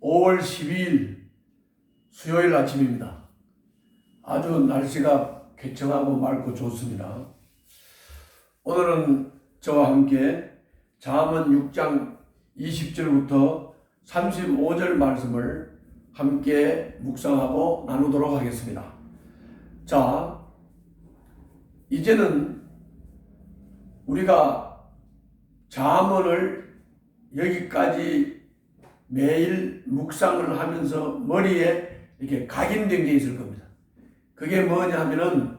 5월 12일 수요일 아침입니다. 아주 날씨가 쾌청하고 맑고 좋습니다. 오늘은 저와 함께 잠언 6장 20절부터 35절 말씀을 함께 묵상하고 나누도록 하겠습니다. 자, 이제는 우리가 잠언을 여기까지 매일 묵상을 하면서 머리에 이렇게 각인된 게 있을 겁니다. 그게 뭐냐 하면은,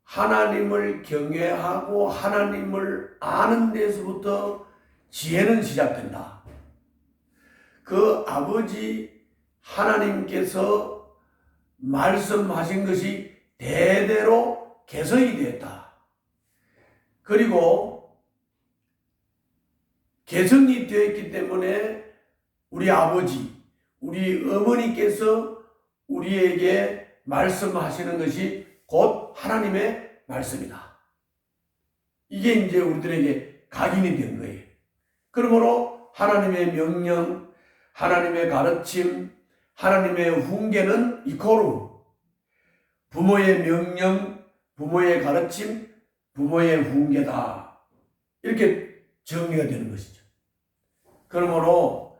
하나님을 경외하고 하나님을 아는 데서부터 지혜는 시작된다. 그 아버지 하나님께서 말씀하신 것이 대대로 개성이 되었다. 그리고 개성이 되었기 때문에 우리 아버지, 우리 어머니께서 우리에게 말씀하시는 것이 곧 하나님의 말씀이다. 이게 이제 우리들에게 각인이 된 거예요. 그러므로 하나님의 명령, 하나님의 가르침, 하나님의 훈계는 이코르. 부모의 명령, 부모의 가르침, 부모의 훈계다. 이렇게 정리가 되는 것이죠. 그러므로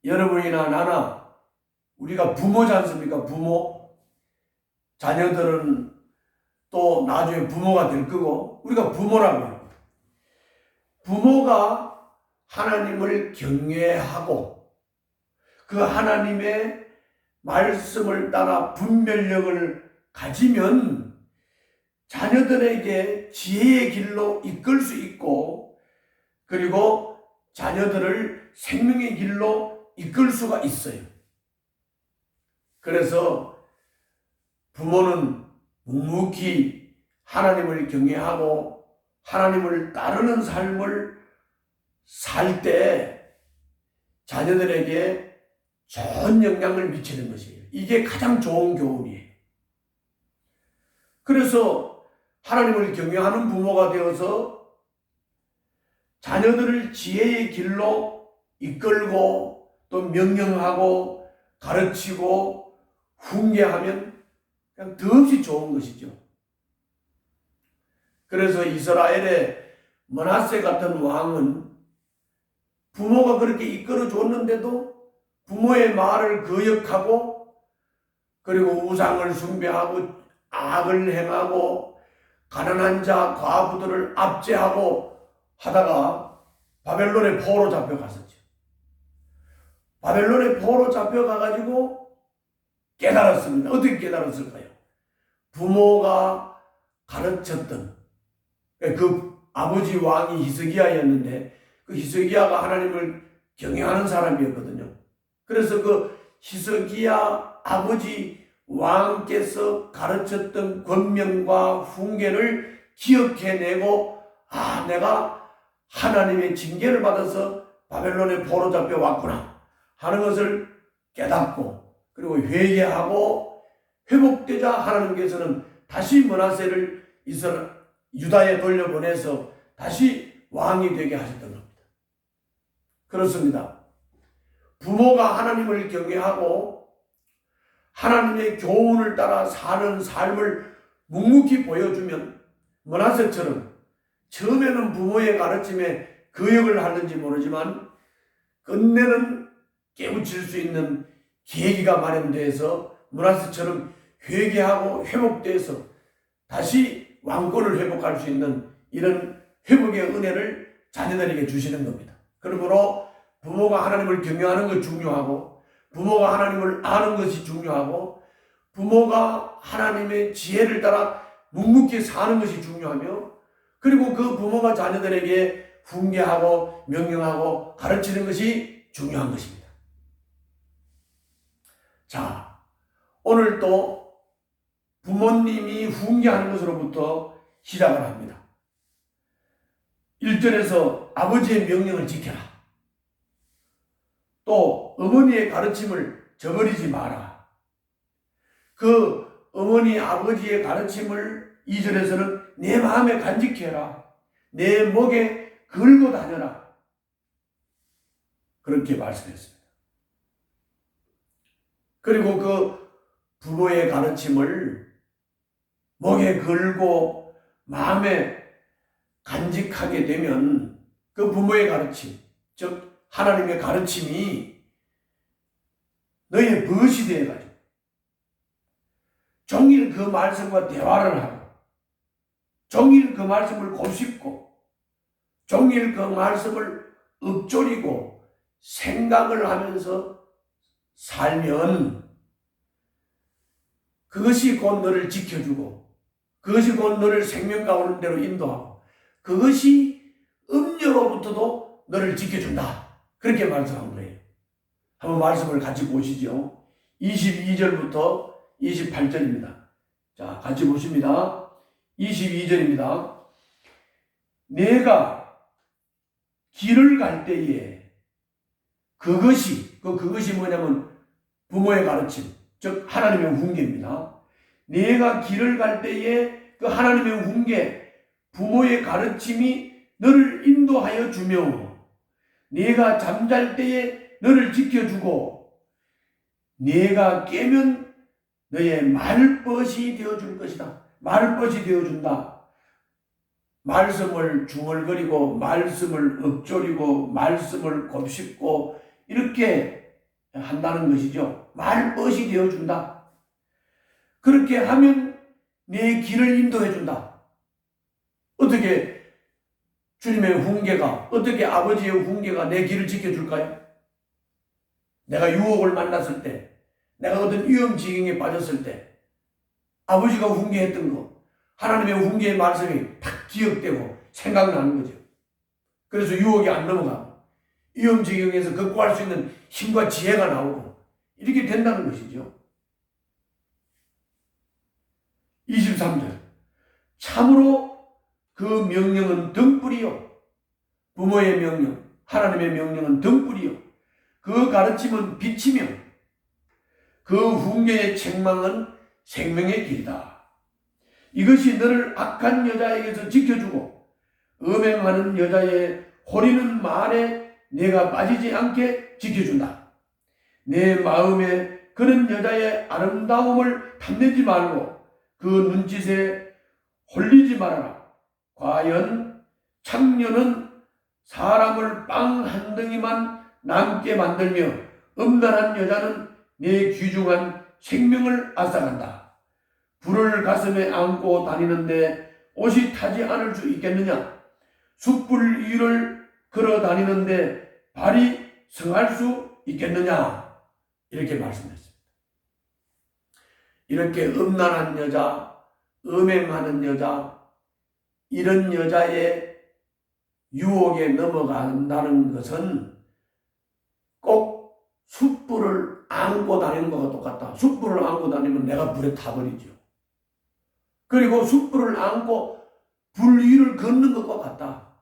여러분이나 나나 우리가 부모지 않습니까? 부모. 자녀들은 또 나중에 부모가 될 거고 우리가 부모라고요. 부모가 하나님을 경외하고 그 하나님의 말씀을 따라 분별력을 가지면 자녀들에게 지혜의 길로 이끌 수 있고 그리고 자녀들을 생명의 길로 이끌 수가 있어요. 그래서 부모는 묵묵히 하나님을 경외하고 하나님을 따르는 삶을 살 때 자녀들에게 좋은 영향을 미치는 것이에요. 이게 가장 좋은 교훈이에요. 그래서 하나님을 경외하는 부모가 되어서 자녀들을 지혜의 길로 이끌고 또 명령하고 가르치고 훈계하면 그냥 더없이 좋은 것이죠. 그래서 이스라엘의 므낫세 같은 왕은 부모가 그렇게 이끌어 줬는데도 부모의 말을 거역하고 그리고 우상을 숭배하고 악을 행하고 가난한 자 과부들을 압제하고 하다가 바벨론의 포로 잡혀갔었죠. 바벨론의 포로 잡혀가가지고 깨달았습니다. 어떻게 깨달았을까요? 부모가 가르쳤던 그 아버지 왕이 히스기야였는데 그 히스기야가 하나님을 경외하는 사람이었거든요. 그래서 그 히스기야 아버지 왕께서 가르쳤던 권명과 훈계를 기억해내고 내가 하나님의 징계를 받아서 바벨론에 포로 잡혀왔구나 하는 것을 깨닫고 그리고 회개하고 회복되자 하나님께서는 다시 므낫세를 유다에 돌려보내서 다시 왕이 되게 하셨던 겁니다. 그렇습니다. 부모가 하나님을 경외하고 하나님의 교훈을 따라 사는 삶을 묵묵히 보여주면 므낫세처럼 처음에는 부모의 가르침에 거역을 하는지 모르지만 끝내는 깨우칠 수 있는 계기가 마련돼서 므낫세처럼 회개하고 회복돼서 다시 왕권을 회복할 수 있는 이런 회복의 은혜를 자녀들에게 주시는 겁니다. 그러므로 부모가 하나님을 경외하는 것이 중요하고 부모가 하나님을 아는 것이 중요하고 부모가 하나님의 지혜를 따라 묵묵히 사는 것이 중요하며 그리고 그 부모가 자녀들에게 훈계하고 명령하고 가르치는 것이 중요한 것입니다. 자, 오늘 또 부모님이 훈계하는 것으로부터 시작을 합니다. 1절에서 아버지의 명령을 지켜라. 또 어머니의 가르침을 저버리지 마라. 그 어머니 아버지의 가르침을 2절에서는 내 마음에 간직해라. 내 목에 걸고 다녀라. 그렇게 말씀했습니다. 그리고 그 부모의 가르침을 목에 걸고 마음에 간직하게 되면 그 부모의 가르침, 즉 하나님의 가르침이 너의 벗이 되어가지고 종일 그 말씀과 대화를 하고 종일 그 말씀을 곱씹고 종일 그 말씀을 읊조리고 생각을 하면서 살면 그것이 곧 너를 지켜주고 그것이 곧 너를 생명 가운데로 인도하고 그것이 음녀로부터도 너를 지켜준다. 그렇게 말씀한 거예요. 한번 말씀을 같이 보시죠. 22절부터 28절입니다. 자, 같이 보십니다. 22절입니다. 내가 길을 갈 때에 그것이 뭐냐면 부모의 가르침, 즉 하나님의 훈계입니다. 내가 길을 갈 때에 그 하나님의 훈계, 부모의 가르침이 너를 인도하여 주며 내가 잠잘 때에 너를 지켜주고 내가 깨면 너의 말벗이 되어줄 것이다. 말벗이 되어준다. 말씀을 중얼거리고 말씀을 읊조리고 말씀을 곱씹고 이렇게 한다는 것이죠. 말벗이 되어준다. 그렇게 하면 내 길을 인도해준다. 어떻게 주님의 훈계가, 어떻게 아버지의 훈계가 내 길을 지켜줄까요? 내가 유혹을 만났을 때, 내가 어떤 위험지경에 빠졌을 때 아버지가 훈계했던 거, 하나님의 훈계의 말씀이 딱 기억되고 생각나는 거죠. 그래서 유혹이 안 넘어가고 위험지경에서 극복할 수 있는 힘과 지혜가 나오고 이렇게 된다는 것이죠. 23절 참으로 그 명령은 등불이요 부모의 명령, 하나님의 명령은 등불이요 그 가르침은 빛이며 그 훈계의 책망은 생명의 길이다. 이것이 너를 악한 여자에게서 지켜주고 음행하는 여자의 호리는 말에 내가 빠지지 않게 지켜준다. 내 마음에 그런 여자의 아름다움을 탐내지 말고 그 눈짓에 홀리지 말아라. 과연 창녀는 사람을 빵 한 덩이만 남게 만들며 음란한 여자는 내 귀중한 생명을 앗아간다. 불을 가슴에 안고 다니는데 옷이 타지 않을 수 있겠느냐? 숯불 위를 걸어 다니는데 발이 성할 수 있겠느냐? 이렇게 말씀했습니다. 이렇게 음란한 여자, 음행하는 여자, 이런 여자의 유혹에 넘어간다는 것은 꼭 숯불을 안고 다니는 것과 똑같다. 숯불을 안고 다니면 내가 불에 타버리죠. 그리고 숯불을 안고 불 위를 걷는 것과 같다.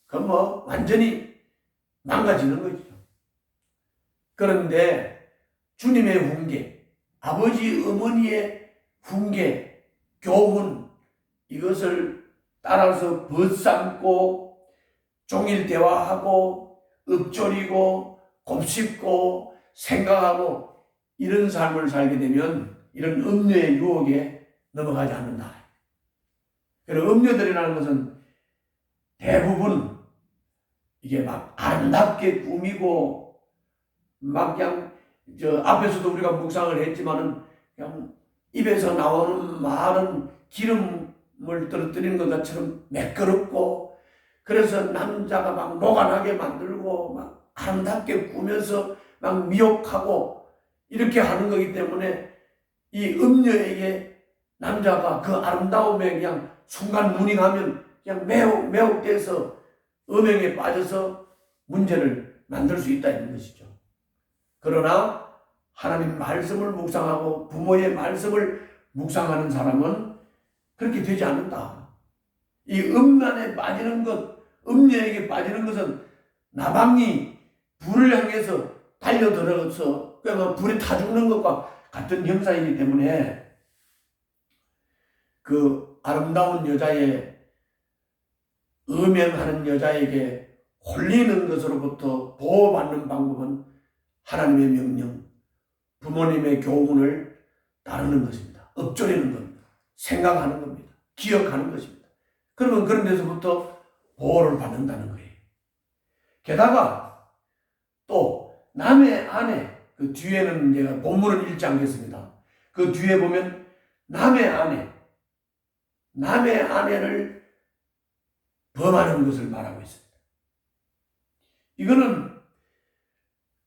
그럼 뭐 완전히 망가지는 거죠. 그런데 주님의 훈계, 아버지 어머니의 훈계, 교훈 이것을 따라서 벗삼고 종일 대화하고 읊조리고 곱씹고 생각하고 이런 삶을 살게 되면 이런 음녀의 유혹에 넘어가지 않는다. 그리고 음녀들이라는 것은 대부분 이게 막 아름답게 꾸미고 막 그냥 앞에서도 우리가 묵상을 했지만은 그냥 입에서 나오는 말은 기름을 떨어뜨리는 것처럼 매끄럽고 그래서 남자가 막 노가나게 만들고 막 아름답게 꾸며서 막 미혹하고 이렇게 하는 거기 때문에 이 음녀에게 남자가 그 아름다움에 그냥 순간 눈이 가면 그냥 매혹돼서 음행에 빠져서 문제를 만들 수 있다 이런 것이죠. 그러나 하나님 말씀을 묵상하고 부모의 말씀을 묵상하는 사람은 그렇게 되지 않는다. 이 음란에 빠지는 것, 음녀에게 빠지는 것은 나방이 불을 향해서 달려들어서 그냥 불에 타 죽는 것과 같은 형사이기 때문에 그 아름다운 여자의 음행하는 여자에게 홀리는 것으로부터 보호받는 방법은 하나님의 명령, 부모님의 교훈을 따르는 것입니다. 읊조리는 겁니다. 생각하는 겁니다. 기억하는 것입니다. 그러면 그런 데서부터 보호를 받는다는 거예요. 게다가 또 남의 아내, 그 뒤에는 제가 본문은 읽지 않겠습니다. 그 뒤에 보면 남의 아내를 범하는 것을 말하고 있습니다. 이거는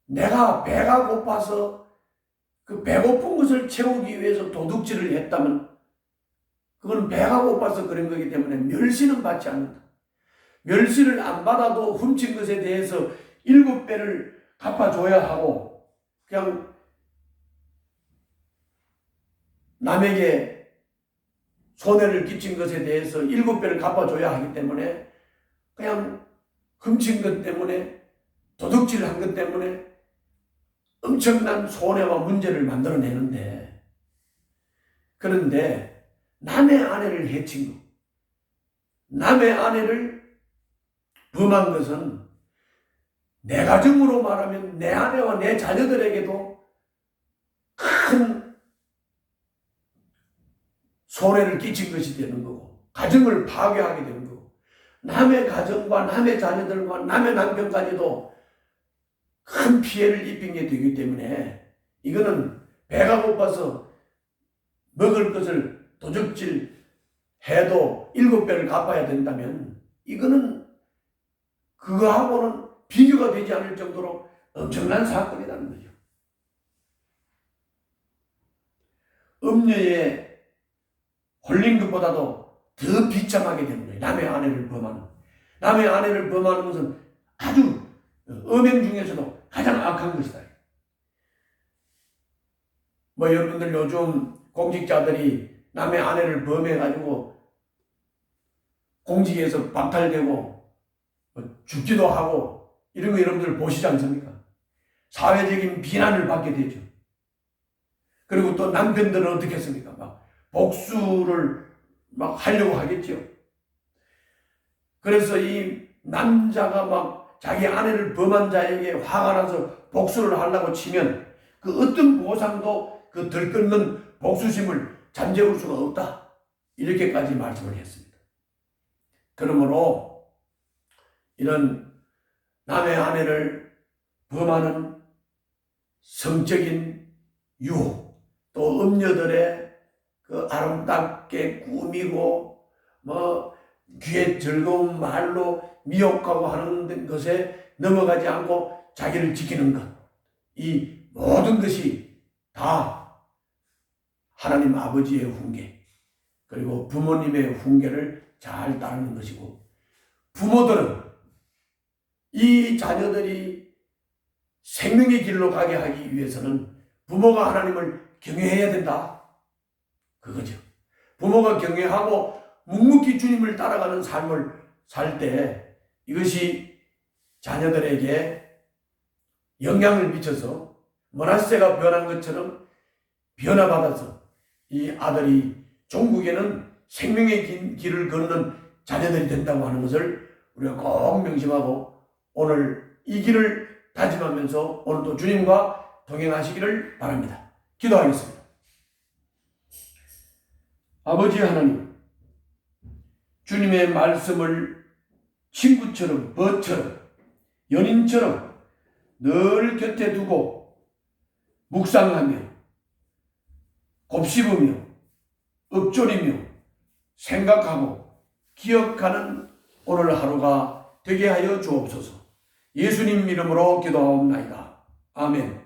내가 배가 고파서 그 배고픈 것을 채우기 위해서 도둑질을 했다면 그건 배가 고파서 그런 거기 때문에 멸시는 받지 않는다. 멸시를 안 받아도 훔친 것에 대해서 7배를 갚아줘야 하고 그냥 남에게 손해를 끼친 것에 대해서 7배를 갚아줘야 하기 때문에 그냥 훔친 것 때문에 도둑질을 한 것 때문에 엄청난 손해와 문제를 만들어내는데 그런데 남의 아내를 해친 것, 남의 아내를 범한 것은 내 가정으로 말하면 내 아내와 내 자녀들에게도 큰 손해를 끼친 것이 되는 거고 가정을 파괴하게 되는 거고 남의 가정과 남의 자녀들과 남의 남편까지도 큰 피해를 입힌 게 되기 때문에 이거는 배가 고파서 먹을 것을 도적질 해도 7배를 갚아야 된다면 이거는 그거하고는 비교가 되지 않을 정도로 엄청난 사건이라는 거죠. 음녀에 홀린 것보다도 더 비참하게 되는 거예요. 남의 아내를 범하는 것은 아주 음행 중에서도 가장 악한 것이다. 여러분들 요즘 공직자들이 남의 아내를 범해가지고 공직에서 박탈되고 죽기도 하고 이런 거 여러분들 보시지 않습니까? 사회적인 비난을 받게 되죠. 그리고 또 남편들은 어떻게 했습니까? 복수를 하려고 하겠죠. 그래서 이 남자가 자기 아내를 범한 자에게 화가 나서 복수를 하려고 치면 그 어떤 보상도 그 들끓는 복수심을 잠재울 수가 없다. 이렇게까지 말씀을 했습니다. 그러므로 이런 남의 아내를 범하는 성적인 유혹, 또 음녀들의 그 아름답게 꾸미고 귀에 즐거운 말로 미혹하고 하는 것에 넘어가지 않고 자기를 지키는 것, 이 모든 것이 다 하나님 아버지의 훈계 그리고 부모님의 훈계를 잘 따르는 것이고 부모들은 이 자녀들이 생명의 길로 가게 하기 위해서는 부모가 하나님을 경외해야 된다. 그거죠. 부모가 경외하고 묵묵히 주님을 따라가는 삶을 살 때 이것이 자녀들에게 영향을 미쳐서 므낫세가 변한 것처럼 변화받아서 이 아들이 종국에는 생명의 길을 걷는 자녀들이 된다고 하는 것을 우리가 꼭 명심하고 오늘 이 길을 다짐하면서 오늘도 주님과 동행하시기를 바랍니다. 기도하겠습니다. 아버지 하나님, 주님의 말씀을 친구처럼, 버처럼, 연인처럼 늘 곁에 두고 묵상하며 곱씹으며 읊조리며 생각하고 기억하는 오늘 하루가 되게 하여 주옵소서. 예수님 이름으로 기도하옵나이다. 아멘.